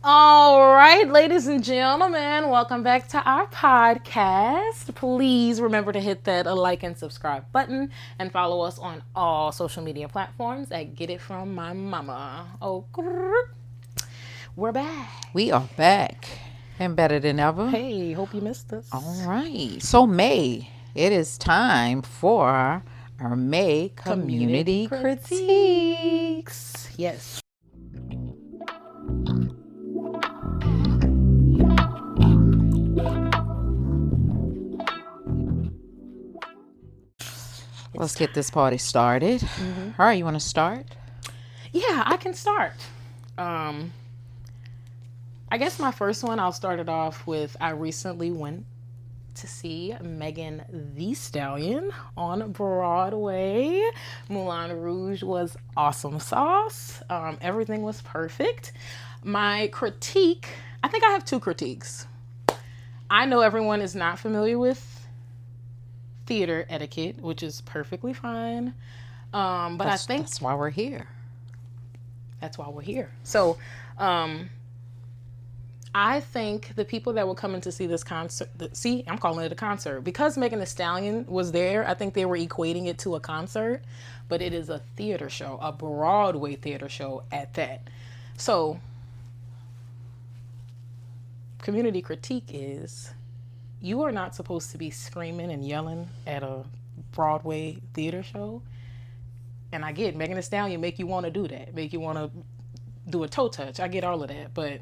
All right, ladies and gentlemen, welcome back to our podcast. Please remember to hit that like and subscribe button and follow us on all social media platforms at Get It From My Mama. Oh, we're back. We are back and better than ever. Hey, hope you missed us. All right. So, May, it is time for our May Community Critiques. Yes. Let's get this party started. All right, you want to start? Yeah, I can start. I guess my first one, I'll start it off with I recently went to see Megan Thee Stallion on Broadway. Moulin Rouge was awesome sauce. Everything was perfect. My critique, I think I have two critiques. I know everyone is not familiar with theater etiquette, which is perfectly fine. But I think that's why we're here. That's why we're here. So, I think the people that were coming to see this concert, I'm calling it a concert because Megan Thee Stallion was there. I think they were equating it to a concert, but it is a theater show, a Broadway theater show at that. So, community critique is you are not supposed to be screaming and yelling at a Broadway theater show. And I get Megan Thee Stallion make you want to do that, make you want to do a toe touch. I get all of that, but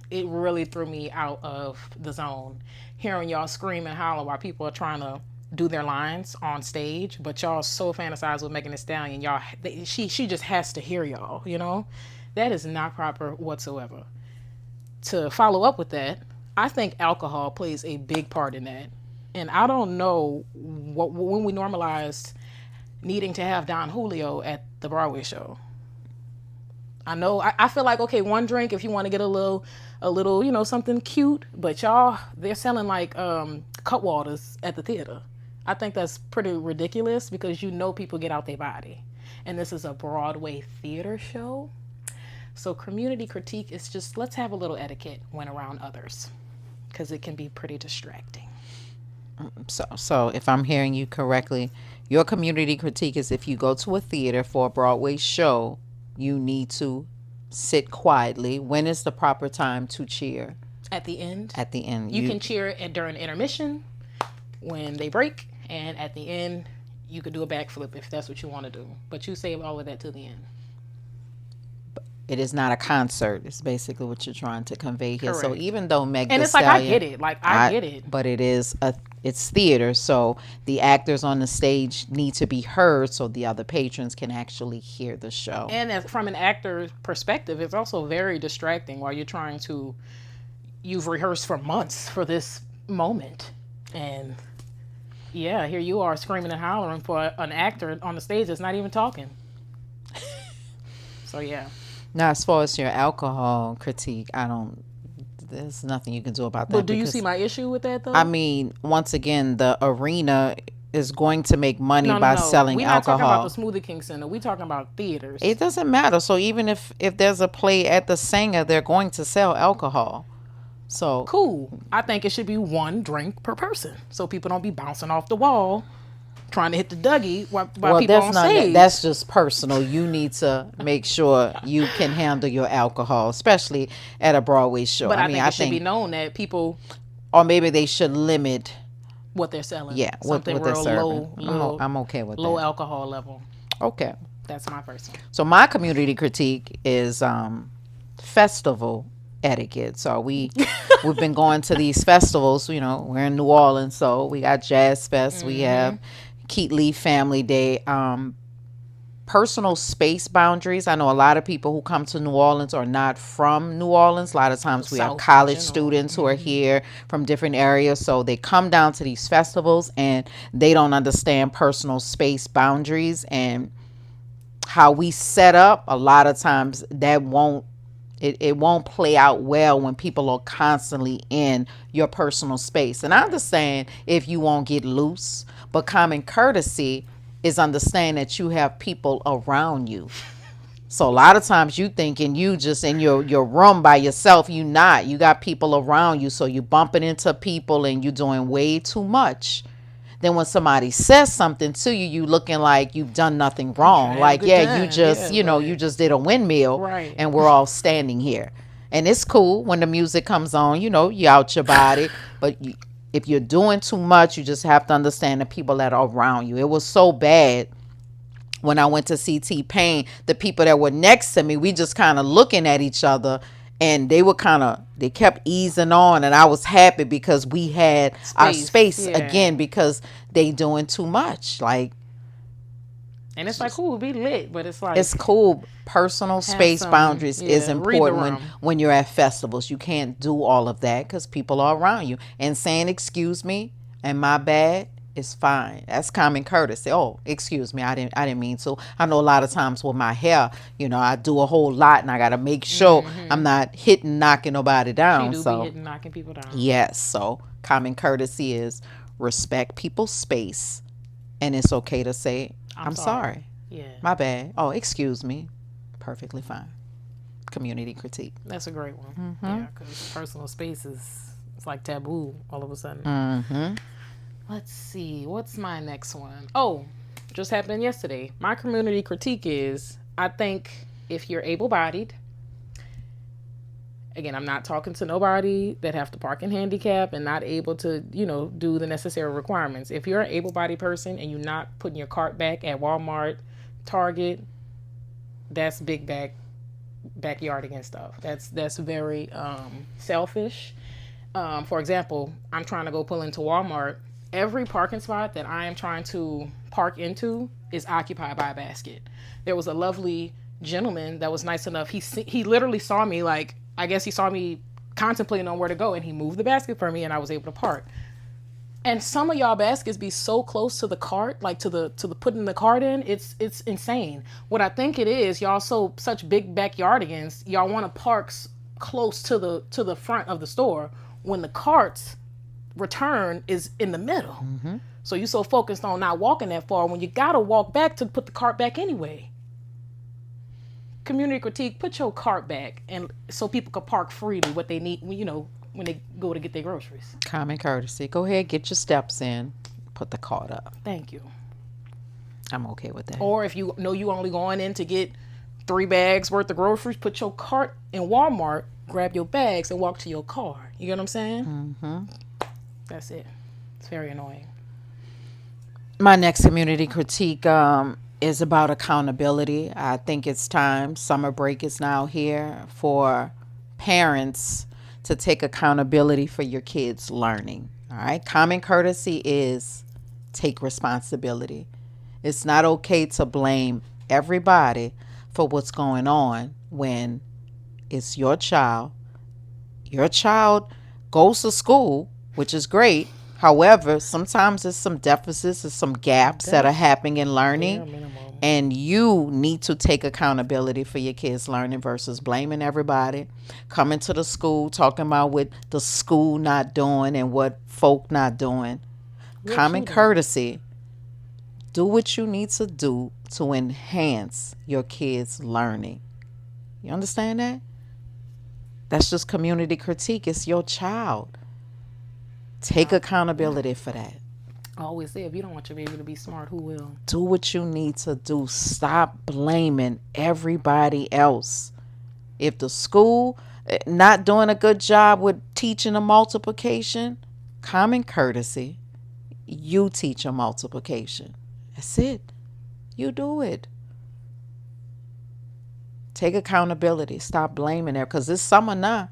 it really threw me out of the zone. Hearing y'all scream and holler while people are trying to do their lines on stage, but y'all so fantasize with Megan Thee Stallion, she just has to hear y'all. You know, that is not proper whatsoever. To follow up with that, I think alcohol plays a big part in that, and I don't know when we normalized needing to have Don Julio at the Broadway show. I know I feel like, okay, one drink if you want to get a little, something cute, but y'all, they're selling like Cutwaters at the theater. I think that's pretty ridiculous because people get out their body. And this is a Broadway theater show. So community critique is just, let's have a little etiquette when around others because it can be pretty distracting. So if I'm hearing you correctly, your community critique is if you go to a theater for a Broadway show, you need to sit quietly. When is the proper time to cheer? At the end. At the end. You can cheer during intermission when they break, and at the end, you could do a backflip if that's what you want to do. But you save all of that to the end. It is not a concert. It's basically what you're trying to convey here. Correct. So even though Meg and Thee it's Stallion, like I get it. Like I get it. But it's theater, so the actors on the stage need to be heard so the other patrons can actually hear the show. And from an actor's perspective, it's also very distracting while you've rehearsed for months for this moment. And yeah, here you are screaming and hollering for an actor on the stage that's not even talking. So yeah. Now, as far as your alcohol critique, there's nothing you can do about that. But do you see my issue with that, though? I mean, once again, the arena is going to make money by selling alcohol. We're not talking about the Smoothie King Center. We're talking about theaters. It doesn't matter. So even if there's a play at the Singer, they're going to sell alcohol. So cool. I think it should be one drink per person, so people don't be bouncing off the wall trying to hit the Dougie while people on stage. That's just personal. You need to make sure you can handle your alcohol, especially at a Broadway show. But I think it should be known that people, or maybe they should limit what they're selling. Yeah, what they're serving. I'm okay with low that. alcohol level. Okay, that's my first one. So my community critique is festival etiquette. So we've been going to these festivals. You know, we're in New Orleans, so we got Jazz Fest. We have Keat Lee Family Day. Personal space boundaries. I know a lot of people who come to New Orleans are not from New Orleans. A lot of times we have college students who are here from different areas. So they come down to these festivals and they don't understand personal space boundaries and how we set up. A lot of times that won't play out well when people are constantly in your personal space. And I understand if you won't get loose, but common courtesy is understand that you have people around you. So a lot of times you thinking you just in your room by yourself. You not. You got people around you. So you bumping into people and you doing way too much. Then when somebody says something to you, you looking like you've done nothing I'm trying wrong. to have a Like, good yeah, you time. just, Yeah, you but just did a windmill right. and we're all standing here. And it's cool when the music comes on, you out your body. But if you're doing too much, you just have to understand the people that are around you. It was so bad when I went to see T-Pain, the people that were next to me, we just kind of looking at each other, and they kept easing on, and I was happy because we had our Space. space Yeah. again because they doing too much. Like, And it's it's like, just, cool, be lit, but it's it's like cool. Personal have space some, boundaries is yeah, read the important room. when you're at festivals. You can't do all of that because people are around you. And saying excuse me and my bad is fine. That's common courtesy. Oh, excuse me, I didn't mean to. I know a lot of times with my hair, I do a whole lot and I gotta make sure I'm not hitting, knocking nobody She down. do be So hitting, knocking people down. yes, so common courtesy is respect people's space, and it's okay to say I'm I'm sorry. sorry. Yeah, My bad. Oh, excuse me. Perfectly fine. Community critique. that's a great one. Mm-hmm. Yeah, because personal space is it's like taboo all of a sudden. Mm-hmm. Let's see, what's my next one? Oh, just happened yesterday. My community critique is I think if you're able bodied, again, I'm not talking to nobody that have to park in handicap and not able to, do the necessary requirements. If you're an able bodied person and you're not putting your cart back at Walmart, Target, that's backyarding and stuff. That's very selfish. For example, I'm trying to go pull into Walmart. Every parking spot that I am trying to park into is occupied by a basket. There was a lovely gentleman that was nice enough. He literally saw me, like, I guess he saw me contemplating on where to go, and he moved the basket for me, and I was able to park. And some of y'all baskets be so close to the cart, like to the putting the cart in, it's insane. What I think it is, y'all such big backyardigans, y'all want to park close to the front of the store when the cart's return is in the middle. Mm-hmm. So you so focused on not walking that far when you gotta walk back to put the cart back anyway. Community critique: put your cart back, and so people can park freely what they need. When they go to get their groceries. Common courtesy. Go ahead, get your steps in. Put the card up. Thank you. I'm okay with that. Or if you know you only going in to get 3 bags worth of groceries, put your cart in Walmart, grab your bags, and walk to your car. You get what I'm saying? Mm-hmm. That's it. It's very annoying. My next community critique is about accountability. I think it's time. Summer break is now here for parents to take accountability for your kids' learning. All right. Common courtesy is take responsibility. It's not okay to blame everybody for what's going on when it's your child. Your child goes to school, which is great. However, sometimes there's some deficits, there's some gaps that are happening in learning. And you need to take accountability for your kids' learning versus blaming everybody. Coming to the school, talking about what the school not doing and what folk not doing. Common courtesy. Do what you need to do to enhance your kids' learning. You understand that? That's just community critique. It's your child. Take accountability for that. I always say, if you don't want your baby to be smart, who will? Do what you need to do. Stop blaming everybody else. If the school not doing a good job with teaching a multiplication, common courtesy, you teach a multiplication. That's it. You do it. Take accountability. Stop blaming her because this summer now,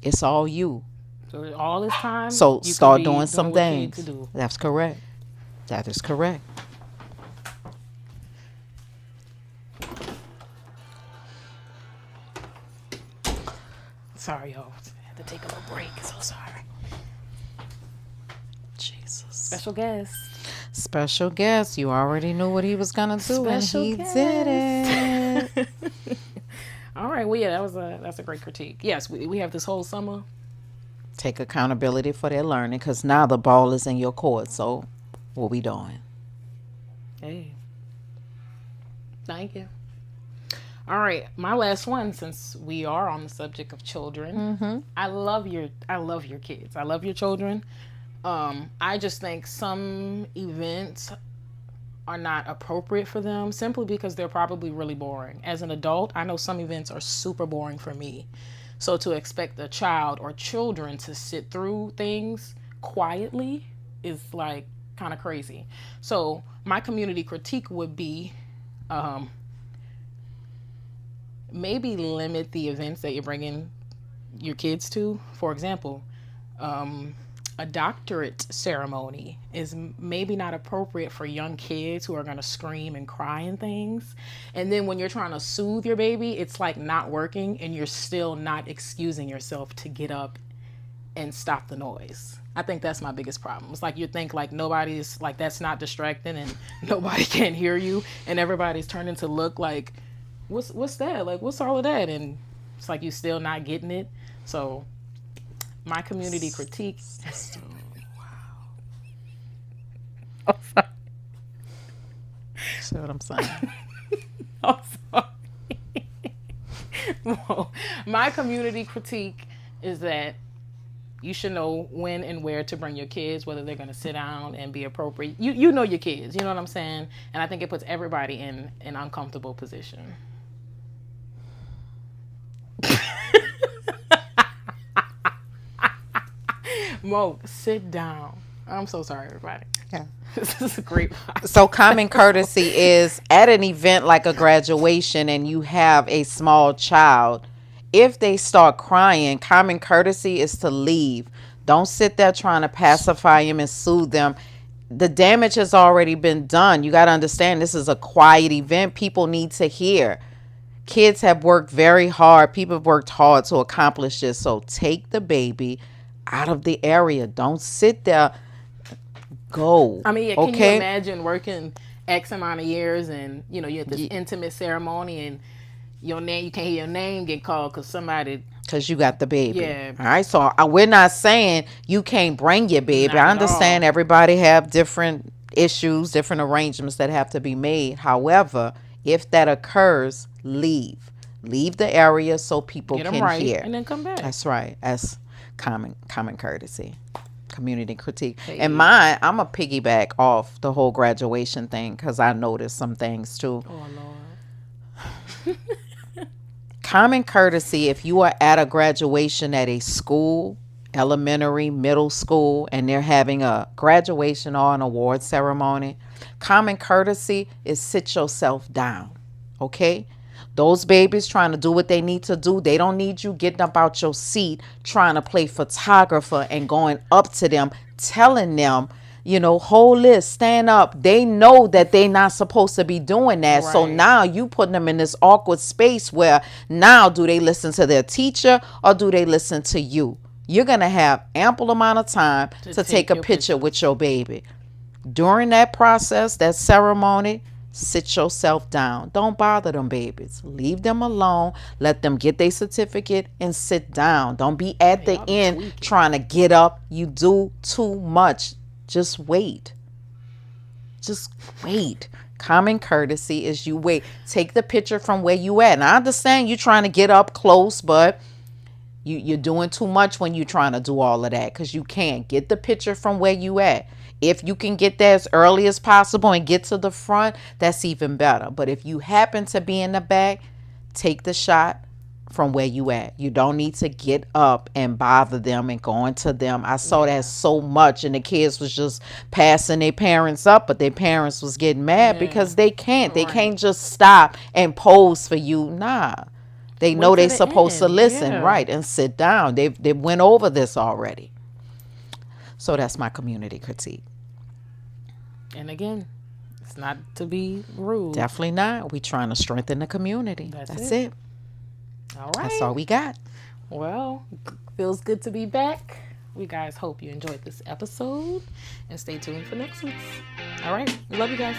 it's all you. So all this time, So you start doing doing some what you need things. to do. That's correct. That is correct. Sorry, y'all. I had to take a little break. So sorry. Jesus. Special guest. Special guest. You already knew what he was gonna do, Special and he guest. did it. All right. Well, yeah, that's a great critique. Yes, we have this whole summer. Take accountability for their learning, because now the ball is in your court. So, what we doing? Hey. Thank you. All right, my last one, since we are on the subject of children. I love your kids. I love your children. I just think some events are not appropriate for them simply because they're probably really boring. As an adult, I know some events are super boring for me. So to expect a child or children to sit through things quietly is like kind of crazy. So my community critique would be, um, maybe limit the events that you're bringing your kids to. For example, a doctorate ceremony is maybe not appropriate for young kids who are going to scream and cry and things. And then when you're trying to soothe your baby, it's like not working and you're still not excusing yourself to get up and stop the noise. I think that's my biggest problem. It's like you think like nobody's like that's not distracting and nobody can hear you and everybody's turning to look like what's that? Like what's all of that? And it's like you still not getting it. So my community critique. Oh, sorry. See what I'm saying? Oh, sorry. Well, my community critique is that you should know when and where to bring your kids, whether they're going to sit down and be appropriate. You know your kids, you know what I'm saying? And I think it puts everybody in an uncomfortable position. Mo, sit down. I'm so sorry, everybody. Yeah. This is a great So common courtesy is at an event like a graduation and you have a small child. If they start crying, common courtesy is to leave. Don't sit there trying to pacify them and soothe them. The damage has already been done. You got to understand this is a quiet event. People need to hear. Kids have worked very hard. People have worked hard to accomplish this. So take the baby out of the area. Don't sit there. Go. I mean, yeah, can you Okay? imagine working X amount of years and you had this intimate ceremony and your name, you can't hear your name get called because somebody, Because you got the baby. yeah, All right. So we're not saying you can't bring your baby. not I at all. understand everybody have different issues, different arrangements that have to be made. However, if that occurs, leave. Leave the area so people Get them can right hear. and then come back. That's right. That's common courtesy. Community critique. And Hey. mine, I'm a piggyback off the whole graduation thing because I noticed some things too. Oh Lord. Common courtesy, if you are at a graduation at a school, elementary, middle school, and they're having a graduation or an award ceremony, common courtesy is sit yourself down. Okay? Those babies trying to do what they need to do, they don't need you getting up out your seat trying to play photographer and going up to them, telling them, hold this, stand up. They know that they're not supposed to be doing that. So Right. now you putting them in this awkward space where now do they listen to their teacher or do they listen to you? You're going to have ample amount of time to take a your picture picture. with your baby. During that process, that ceremony, sit yourself down. Don't bother them babies. Leave them alone. Let them get their certificate and sit down. Don't be at the Y'all be end tweaking. trying to get up. You do too much. Just wait. Just wait. Common courtesy is you wait. Take the picture from where you at. And I understand you trying to get up close, but you're doing too much when you're trying to do all of that because you can't. Get the picture from where you at. If you can get there as early as possible and get to the front, that's even better. But if you happen to be in the back, take the shot from where you at. You don't need to get up and bother them and go into them. I saw that so much and the kids was just passing their parents up, but their parents was getting mad because they can't. They Right. can't just stop and pose for you. Nah. They know till they the supposed to end. listen, Yeah. right, and sit down. They went over this already. So that's my community critique. And again, it's not to be rude. Definitely not. We trying to strengthen the community. That's it. All right. That's all we got. Well, feels good to be back. We guys hope you enjoyed this episode and stay tuned for next week's. All right. We love you guys.